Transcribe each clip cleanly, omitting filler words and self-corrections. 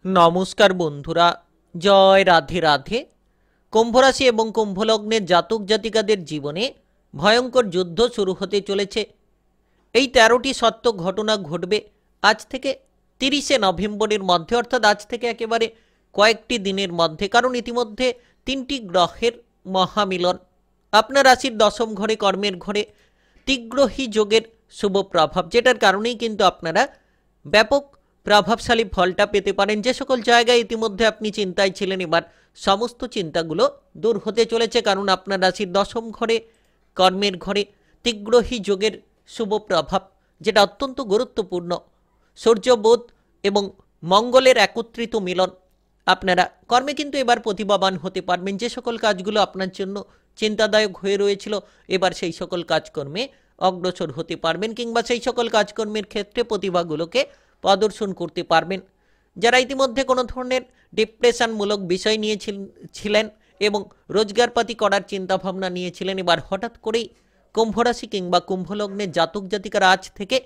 নমস্কার বন্ধুরা, জয় রাধে রাধে। কুম্ভ রাশি এবং কুম্ভ লগ্নের জাতক জাতিকাদের জীবনে ভয়ঙ্কর যুদ্ধ শুরু হতে চলেছে। এই 13টি সত্য ঘটনা ঘটবে আজ থেকে 30শে নভেম্বরের মধ্যে, অর্থাৎ আজ থেকে একেবারে কয়েকটি দিনের মধ্যে। কারণ ইতিমধ্যে 3টি গ্রহের মহামিলন। আপনার রাশির দশম ঘরে, কর্মের ঘরে ত্রিগ্রহী যোগের শুভ প্রভাব, যেটার কারণেই কিন্তু আপনারা ব্যাপক প্রভাবশালী ফলটা পেতে পারেন। যে সকল জায়গায় ইতিমধ্যে আপনি চিন্তায় ছিলেন, এবার সমস্ত চিন্তাগুলো দূর হতে চলেছে। কারণ আপনার রাশির দশম ঘরে, কর্মের ঘরে ত্রিগ্রহী যোগের শুভ প্রভাব, যেটা অত্যন্ত গুরুত্বপূর্ণ। সূর্য, বুধ এবং মঙ্গলের একত্রিত মিলন। আপনারা কর্মে কিন্তু এবার প্রতিভাবান হতে পারবেন। যে সকল কাজগুলো আপনার জন্য চিন্তাদায়ক হয়ে রয়েছিল, এবার সেই সকল কাজকর্মে অগ্রসর হতে পারবেন, কিংবা সেই সকল কাজকর্মের ক্ষেত্রে প্রতিভাগুলোকে প্রদর্শন করতে পারবেন। যারা ইতিমধ্যে কোনো ধরনের ডিপ্রেশনমূলক বিষয় নিয়েছিলেন এবং রোজগারপাতি করার চিন্তাভাবনা নিয়েছিলেন, এবার হঠাৎ করেই কুম্ভ রাশি কিংবা কুম্ভ লগ্নের জাতক জাতিকারা আজ থেকে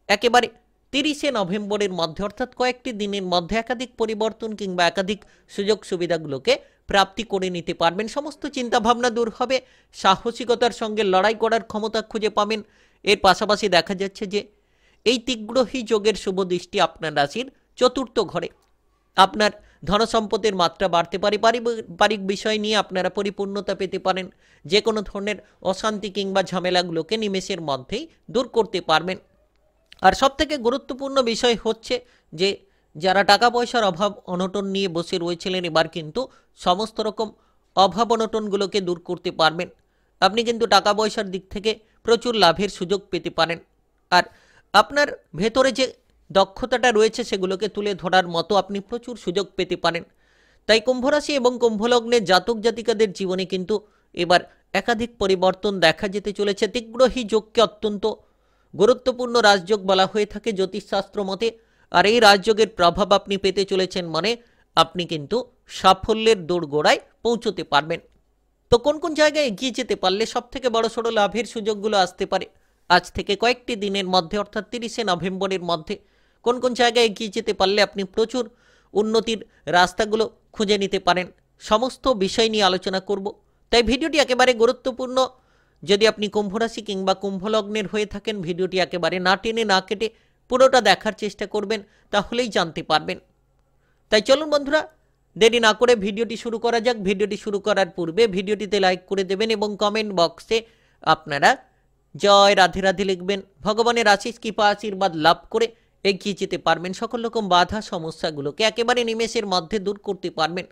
একেবারে 30শে নভেম্বরের মধ্যে, অর্থাৎ কয়েকটি দিনের মধ্যে একাধিক পরিবর্তন কিংবা একাধিক সুযোগ সুবিধাগুলোকে প্রাপ্তি করে নিতে পারবেন। সমস্ত চিন্তাভাবনা দূর হবে, সাহসিকতার সঙ্গে লড়াই করার ক্ষমতা খুঁজে পাবেন। এর পাশাপাশি দেখা যাচ্ছে যে এই ত্রিগ্রহী যোগের শুভ দৃষ্টি আপনার রাশির চতুর্থ ঘরে। আপনার ধনসম্পদের মাত্রা বাড়তে পারে, পারিবারিক বিষয় নিয়ে আপনারা পরিপূর্ণতা পেতে পারেন। যে কোনো ধরনের অশান্তি কিংবা ঝামেলাগুলোকে নিমেষের মধ্যেই দূর করতে পারবেন। আর সবথেকে গুরুত্বপূর্ণ বিষয় হচ্ছে যে যারা টাকা পয়সার অভাব অনটন নিয়ে বসে রয়েছিলেন, এবার কিন্তু সমস্ত রকম অভাব অনটনগুলোকে দূর করতে পারবেন। আপনি কিন্তু টাকা পয়সার দিক থেকে প্রচুর লাভের সুযোগ পেতে পারেন। আর আপনার ভেতরে যে দক্ষতাটা রয়েছে সেগুলোকে তুলে ধরার মতো আপনি প্রচুর সুযোগ পেতে পারেন। তাই কুম্ভ রাশি এবং কুম্ভ লগ্নের জাতক জাতিকাদের জীবনে কিন্তু এবার একাধিক পরিবর্তন দেখা যেতে চলেছে। ত্রিগ্রহী যোগকে অত্যন্ত গুরুত্বপূর্ণ রাজযোগ বলা হয়ে থাকে জ্যোতিষশাস্ত্র মতে। আর এই রাজযোগের প্রভাব আপনি পেতে চলেছেন, মানে আপনি কিন্তু সাফল্যের দোরগোড়ায় পৌঁছতে পারবেন। তো কোন কোন জায়গায় এগিয়ে যেতে পারলে সব থেকে বড় সড়ো লাভের সুযোগগুলো আসতে পারে আজ থেকে কয়েকটি দিনের মধ্যে, অর্থাৎ 30শে নভেম্বরের মধ্যে কোন কোন জায়গায় এগিয়ে যেতে পারলে আপনি প্রচুর উন্নতির রাস্তাগুলো খুঁজে নিতে পারেন, সমস্ত বিষয় নিয়ে আলোচনা করব। তাই ভিডিওটি একেবারে গুরুত্বপূর্ণ। যদি আপনি কুম্ভ রাশি কিংবা কুম্ভ লগ্নের হয়ে থাকেন, ভিডিওটি একেবারে না টেনে না কেটে পুরোটা দেখার চেষ্টা করবেন, তাহলেই জানতে পারবেন। তাই চলুন বন্ধুরা, দেরি না করে ভিডিওটি শুরু করা যাক। ভিডিওটি শুরু করার পূর্বে ভিডিওটিতে লাইক করে দেবেন এবং কমেন্ট বক্সে আপনারা জয় রাধে রাধে লিখবেন। ভগবানের আশিস কৃপা আশীর্বাদ লাভ করে এগিয়ে যেতে পারবেন। সকল রকম বাধা সমস্যাগুলোকে একেবারে নিমেষের মধ্যে দূর করতে পারবেন।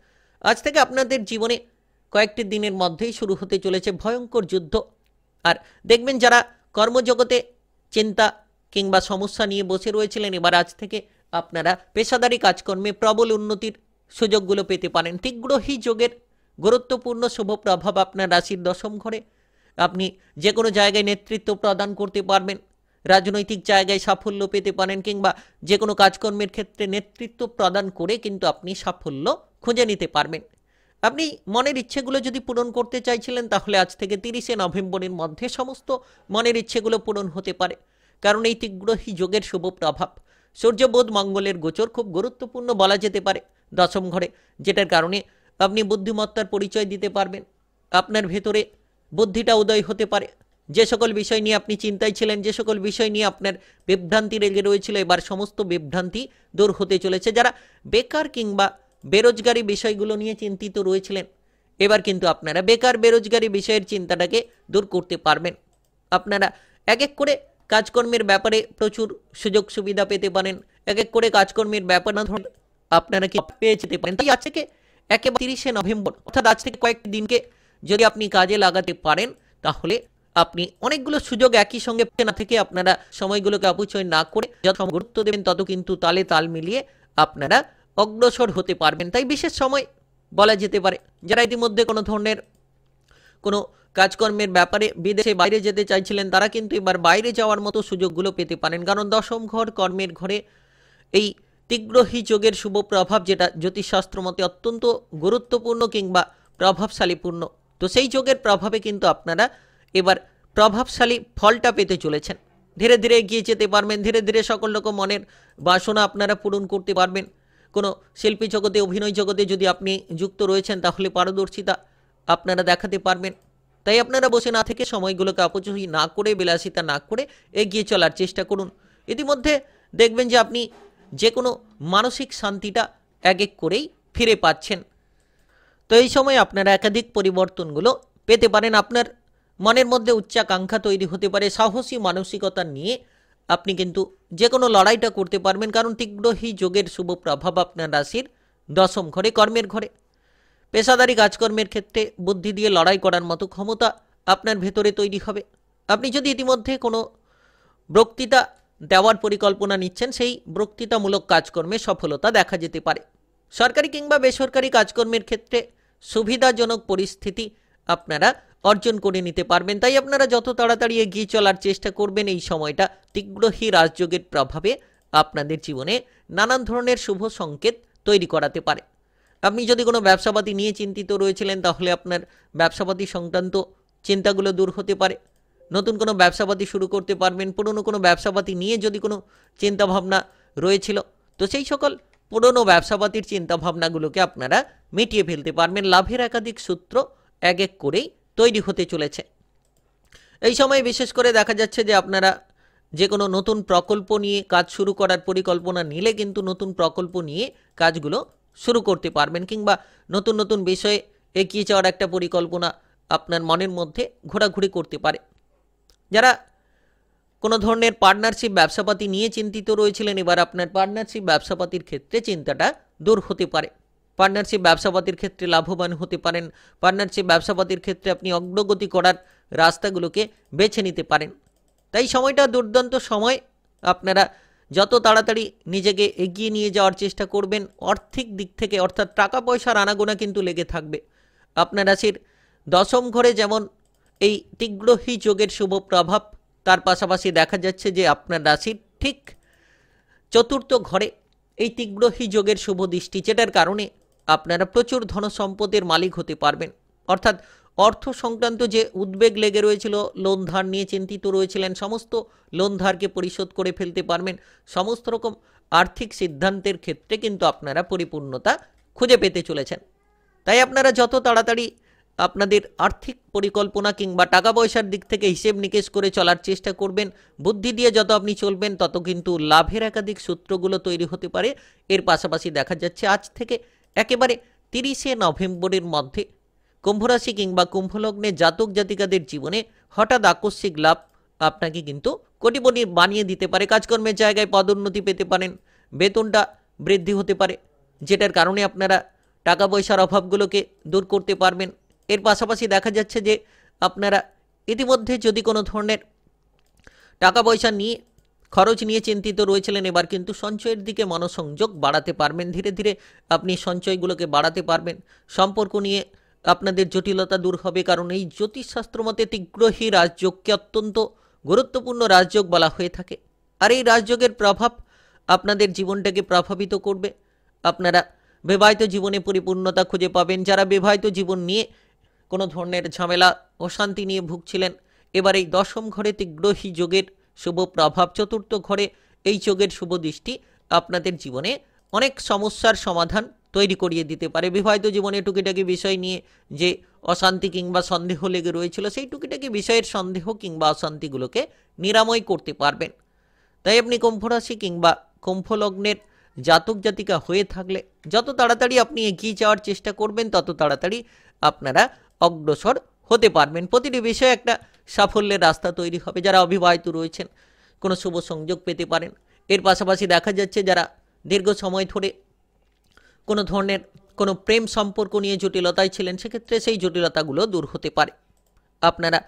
আজ থেকে আপনাদের জীবনে কয়েকটি দিনের মধ্যেই শুরু হতে চলেছে ভয়ঙ্কর যুদ্ধ। আর দেখবেন যারা কর্মজগতে চিন্তা কিংবা সমস্যা নিয়ে বসে রয়েছিলেন, এবার আজ থেকে আপনারা পেশাদারি কাজকর্মে প্রবল উন্নতির সুযোগগুলো পেতে পারেন। ত্রিগ্রহী যোগের গুরুত্বপূর্ণ শুভ প্রভাব আপনার রাশির দশম ঘরে। আপনি যে কোনো জায়গায় নেতৃত্ব প্রদান করতে পারবেন, রাজনৈতিক জায়গায় সাফল্য পেতে পারেন, কিংবা যে কোনো কাজকর্মের ক্ষেত্রে নেতৃত্ব প্রদান করে কিন্তু আপনি সাফল্য খুঁজে নিতে পারবেন। আপনি মনের ইচ্ছেগুলো যদি পূরণ করতে চাইছিলেন, তাহলে আজ থেকে 30শে নভেম্বরের মধ্যে সমস্ত মনের ইচ্ছেগুলো পূরণ হতে পারে। কারণ এই ত্রিগ্রহী যোগের শুভ প্রভাব, সূর্য বুধ মঙ্গলের গোচর খুব গুরুত্বপূর্ণ বলা যেতে পারে দশম ঘরে, যেটার কারণে আপনি বুদ্ধিমত্তার পরিচয় দিতে পারবেন। আপনার ভেতরে বুদ্ধিটা উদয় হতে পারে। যে সকল বিষয় নিয়ে আপনি চিন্তায় ছিলেন, যে সকল বিষয় নিয়ে আপনার বিভ্রান্তি লেগে রয়েছিল, এবার সমস্ত বিভ্রান্তি দূর হতে চলেছে। যারা বেকার কিংবা বেরোজগারি বিষয়গুলো নিয়ে চিন্তিত রয়েছিলেন, এবার কিন্তু আপনারা বেকার বেরোজগারি বিষয়ের চিন্তাটাকে দূর করতে পারবেন। আপনারা এক এক করে কাজকর্মের ব্যাপারে প্রচুর সুযোগ সুবিধা পেতে পারেন। এক এক করে কাজকর্মের ব্যাপার না ধরে আপনারা কি পেয়ে যেতে পারেন। তাই আজ থেকে একেবারে 30শে নভেম্বর, অর্থাৎ আজ থেকে কয়েকটি দিনকে যদি আপনি কাজে লাগাতে পারেন, তাহলে আপনি অনেকগুলো সুযোগ একই সঙ্গে না থেকে আপনারা সময়গুলোকে অপচয় না করে যত গুরুত্ব দেবেন, তত কিন্তু তালে তাল মিলিয়ে আপনারা অগ্রসর হতে পারবেন। তাই বিশেষ সময় বলা যেতে পারে। যারা ইতিমধ্যে কোনো ধরনের কোনো কাজকর্মের ব্যাপারে বিদেশে বাইরে যেতে চাইছিলেন, তারা কিন্তু এবার বাইরে যাওয়ার মতো সুযোগগুলো পেতে পারেন। কারণ দশম ঘর, কর্মের ঘরে এই ত্রিগ্রহী যোগের শুভ প্রভাব, যেটা জ্যোতিষশাস্ত্র মতে অত্যন্ত গুরুত্বপূর্ণ কিংবা প্রভাবশালীপূর্ণ, তো সেই যোগের প্রভাবে কিন্তু আপনারা এবার প্রভাবশালী ফলটা পেতে চলেছেন। ধীরে ধীরে এগিয়ে যেতে পারবেন, ধীরে ধীরে সকল রকম মনের বাসনা আপনারা পূরণ করতে পারবেন। কোনো শিল্পী জগতে, অভিনয় জগতে যদি আপনি যুক্ত রয়েছেন তাহলে পারদর্শিতা আপনারা দেখাতে পারবেন। তাই আপনারা বসে না থেকে সময়গুলোকে অপচয় না করে, বিলাসিতা না করে এগিয়ে চলার চেষ্টা করুন। ইতিমধ্যে দেখবেন যে আপনি যে কোনো মানসিক শান্তিটা এক এক করেই ফিরে পাচ্ছেন। তো এই সময় আপনারা একাধিক পরিবর্তনগুলো পেতে পারেন। আপনার মনের মধ্যে উচ্চাকাঙ্ক্ষা তৈরি হতে পারে, সাহসী মানসিকতা নিয়ে আপনি কিন্তু যে কোনো লড়াইটা করতে পারবেন। কারণ তীব্রহী যোগের শুভ প্রভাব আপনার রাশির দশম ঘরে, কর্মের ঘরে। পেশাদারি কাজকর্মের ক্ষেত্রে বুদ্ধি দিয়ে লড়াই করার মতো ক্ষমতা আপনার ভেতরে তৈরি হবে। আপনি যদি ইতিমধ্যে কোনো বক্তৃতা দেওয়ার পরিকল্পনা নিচ্ছেন, সেই বক্তৃতামূলক কাজকর্মে সফলতা দেখা যেতে পারে। সরকারি কিংবা বেসরকারি কাজকর্মের ক্ষেত্রে সুবিধাজনক পরিস্থিতি আপনারা অর্জন করে নিতে পারবেন। তাই আপনারা যত তাড়াতাড়ি এগিয়ে চলার চেষ্টা করবেন। এই সময়টা তীব্রহী রাজযোগের প্রভাবে আপনাদের জীবনে নানান ধরনের শুভ সংকেত তৈরি করাতে পারে। আপনি যদি কোনো ব্যবসাপাতি নিয়ে চিন্তিত রয়েছিলেন তাহলে আপনার ব্যবসাপাতি সংক্রান্ত চিন্তাগুলো দূর হতে পারে। নতুন কোনো ব্যবসাপাতি শুরু করতে পারবেন। পুরনো কোনো ব্যবসাপাতি নিয়ে যদি কোনো চিন্তাভাবনা রয়েছিল তো সেই সকল পুরনো ব্যবসাপাতির চিন্তাভাবনাগুলোকে আপনারা মিটিয়ে ফেলতে পারবেন। লাভের একাধিক সূত্র এক এক করেই তৈরি হতে চলেছে। এই সময় বিশেষ করে দেখা যাচ্ছে যে আপনারা যে কোনো নতুন প্রকল্প নিয়ে কাজ শুরু করার পরিকল্পনা নিলে কিন্তু নতুন প্রকল্প নিয়ে কাজগুলো শুরু করতে পারবেন, কিংবা নতুন নতুন বিষয়ে এগিয়ে যাওয়ার একটা পরিকল্পনা আপনার মনের মধ্যে ঘোরাঘুরি করতে পারে। যারা কোনো ধরনের পার্টনারশিপ ব্যবসাপাতি নিয়ে চিন্তিত রয়েছিলেন, এবার আপনার পার্টনারশিপ ব্যবসাপাতির ক্ষেত্রে চিন্তাটা দূর হতে পারে। পার্টনারশিপ ব্যবসাপাতির ক্ষেত্রে লাভবান হতে পারেন। পার্টনারশিপ ব্যবসাপাতির ক্ষেত্রে আপনি অগ্রগতি করার রাস্তাগুলোকে বেছে নিতে পারেন। তাই সময়টা দুর্দান্ত সময়। আপনারা যত তাড়াতাড়ি নিজেকে এগিয়ে নিয়ে যাওয়ার চেষ্টা করবেন। আর্থিক দিক থেকে অর্থাৎ টাকা পয়সার আনাগোনা কিন্তু লেগে থাকবে। আপনার রাশির দশম ঘরে যেমন এই তীব্রহী যোগের শুভ প্রভাব, তার পাশাপাশি দেখা যাচ্ছে যে আপনার রাশির ঠিক চতুর্থ ঘরে এই তীব্রহী যোগের শুভ দৃষ্টি, যেটার কারণে আপনারা প্রচুর ধন সম্পদের মালিক হতে পারবেন। অর্থাৎ অর্থ সংক্রান্ত যে উদ্বেগ লেগে রয়েছিল, লোন ধার নিয়ে চিন্তিত রয়েছিলেন, সমস্ত লোন ধারকে পরিশোধ করে ফেলতে পারবেন। সমস্ত রকম আর্থিক সিদ্ধান্তের ক্ষেত্রে কিন্তু আপনারা পরিপূর্ণতা খুঁজে পেতে চলেছেন। তাই আপনারা যত তাড়াতাড়ি আপনাদের আর্থিক পরিকল্পনা কিংবা টাকা পয়সার দিক থেকে হিসেব নিকেশ করে চলার চেষ্টা করবেন। বুদ্ধি দিয়ে যত আপনি চলবেন তত কিন্তু লাভের একাধিক সূত্রগুলো তৈরি হতে পারে। এর পাশাপাশি দেখা যাচ্ছে আজ থেকে একেবারে 30শে নভেম্বরের মধ্যে কুম্ভরাশি কিংবা কুম্ভলগ্নের জাতক জাতিকাদের জীবনে হঠাৎ আকস্মিক লাভ আপনাকে কিন্তু কোটিপতি বানিয়ে দিতে পারে। কাজকর্মের জায়গায় পদোন্নতি পেতে পারেন, বেতনটা বৃদ্ধি হতে পারে, যেটার কারণে আপনারা টাকা পয়সার অভাবগুলোকে দূর করতে পারবেন। এর পাশাপাশি দেখা যাচ্ছে যে আপনারা ইতিমধ্যে যদি কোনো ধরনের টাকা পয়সা নিয়ে খরচ নিয়ে চিন্তিত রয়েছিলেন, এবার কিন্তু সঞ্চয়ের দিকে মনোসংযোগ বাড়াতে পারবেন। ধীরে ধীরে আপনি সঞ্চয়গুলোকে বাড়াতে পারবেন। সম্পর্ক নিয়ে আপনাদের জটিলতা দূর হবে, কারণ এই জ্যোতিষশাস্ত্র মতে তীব্রহী রাজযোগকে অত্যন্ত গুরুত্বপূর্ণ রাজযোগ বলা হয়ে থাকে। আর এই রাজযোগের প্রভাব আপনাদের জীবনটাকে প্রভাবিত করবে। আপনারা বিবাহিত জীবনে পরিপূর্ণতা খুঁজে পাবেন। যারা বিবাহিত জীবন নিয়ে কোনো ধরনের ঝামেলা অশান্তি নিয়ে ভুগছিলেন, এবার এই দশম ঘরে তীব্রহী যোগের শুভ প্রভাব, চতুর্থ ঘরে এই যোগের শুভ দৃষ্টি আপনাদের জীবনে অনেক সমস্যার সমাধান তৈরি করিয়ে দিতে পারে। বিবাহিত জীবনে টুকিটাকি বিষয় নিয়ে যে অশান্তি কিংবা সন্দেহ লেগে রয়েছিল, সেই টুকিটাকি বিষয়ের সন্দেহ কিংবা অশান্তিগুলোকে নিরাময় করতে পারবেন। তাই আপনি কুম্ভরাশি কিংবা কুম্ভলগ্নের জাতক জাতিকা হয়ে থাকলে যত তাড়াতাড়ি আপনি এগিয়ে যাওয়ার চেষ্টা করবেন তত তাড়াতাড়ি আপনারা অগ্রসর হতে পারবেন। প্রতিটি বিষয়ে একটা সাফল্যের রাস্তা তৈরি হবে। যারা অবিবাহিত রয়েছেন কোনো শুভ সংযোগ পেতে পারেন। এর পাশাপাশি দেখা যাচ্ছে যারা দীর্ঘ সময় ধরে কোনো ধরনের কোনো প্রেম সম্পর্ক নিয়ে জটিলতায় ছিলেন, সেক্ষেত্রে সেই জটিলতাগুলো দূর হতে পারে। আপনারা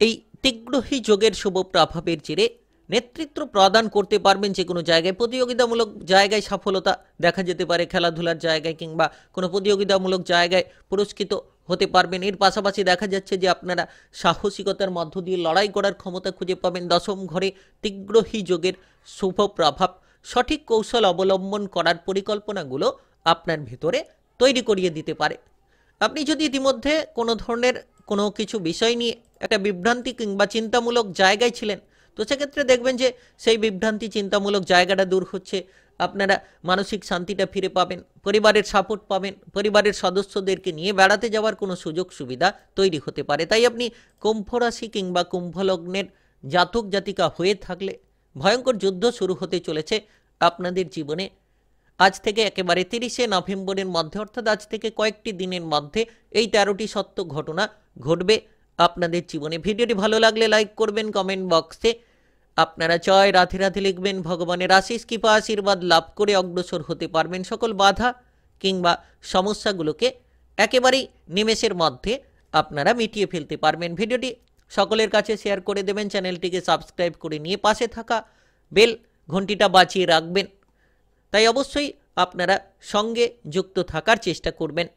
এই তীব্রহী যোগের শুভ প্রভাবের জেরে নেতৃত্ব প্রদান করতে পারবেন। যে কোনো জায়গায় প্রতিযোগিতামূলক জায়গায় সফলতা দেখা যেতে পারে, খেলাধুলার জায়গায় কিংবা কোনো প্রতিযোগিতামূলক জায়গায় পুরস্কৃত হতে পারবেন। এর পাশাপাশি দেখা যাচ্ছে যে আপনারা সাহসিকতার মধ্য দিয়ে লড়াই করার ক্ষমতা খুঁজে পাবেন। দশম ঘরে তীব্রহী যোগের শুভ প্রভাব সঠিক কৌশল অবলম্বন করার পরিকল্পনাগুলো আপনার ভিতরে তৈরি করিয়ে দিতে পারে। আপনি যদি ইতিমধ্যে কোনো ধরনের কোনো কিছু বিষয় নিয়ে একটা বিভ্রান্তি কিংবা চিন্তামূলক জায়গায় ছিলেন, তো সেক্ষেত্রে দেখবেন যে সেই বিভ্রান্তি চিন্তামূলক জায়গাটা দূর হচ্ছে। আপনারা মানসিক শান্তিটা ফিরে পাবেন, পরিবারের সাপোর্ট পাবেন, পরিবারের সদস্যদেরকে নিয়ে বেড়াতে যাওয়ার কোনো সুযোগ সুবিধা তৈরি হতে পারে। তাই আপনি কুম্ভ রাশি কিংবা কুম্ভ লগ্নের জাতক জাতিকা হয়ে থাকলে ভয়ঙ্কর যুদ্ধ শুরু হতে চলেছে আপনাদের জীবনে। আজ থেকে একেবারে 30শে নভেম্বরের মধ্যে, অর্থাৎ আজ থেকে কয়েকটি দিনের মধ্যে এই 13টি সত্য ঘটনা ঘটবে আপনাদের জীবনে। ভিডিওটি ভালো লাগলে লাইক করবেন, কমেন্ট বক্সে আপনারা জয় রাধে রাধে লিখবেন। ভগবানের আশিস কৃপা আশীর্বাদ লাভ করে অগ্রসর হতে পারবেন। সকল বাধা কিংবা সমস্যাগুলোকে একেবারেই নিমেষের মধ্যে আপনারা মিটিয়ে ফেলতে পারবেন। ভিডিওটি সকলের কাছে শেয়ার করে দেবেন, চ্যানেলটিকে সাবস্ক্রাইব করে নিয়ে পাশে থাকা বেল ঘন্টিটা বাজিয়ে রাখবেন। তাই অবশ্যই আপনারা সঙ্গে যুক্ত থাকার চেষ্টা করবেন।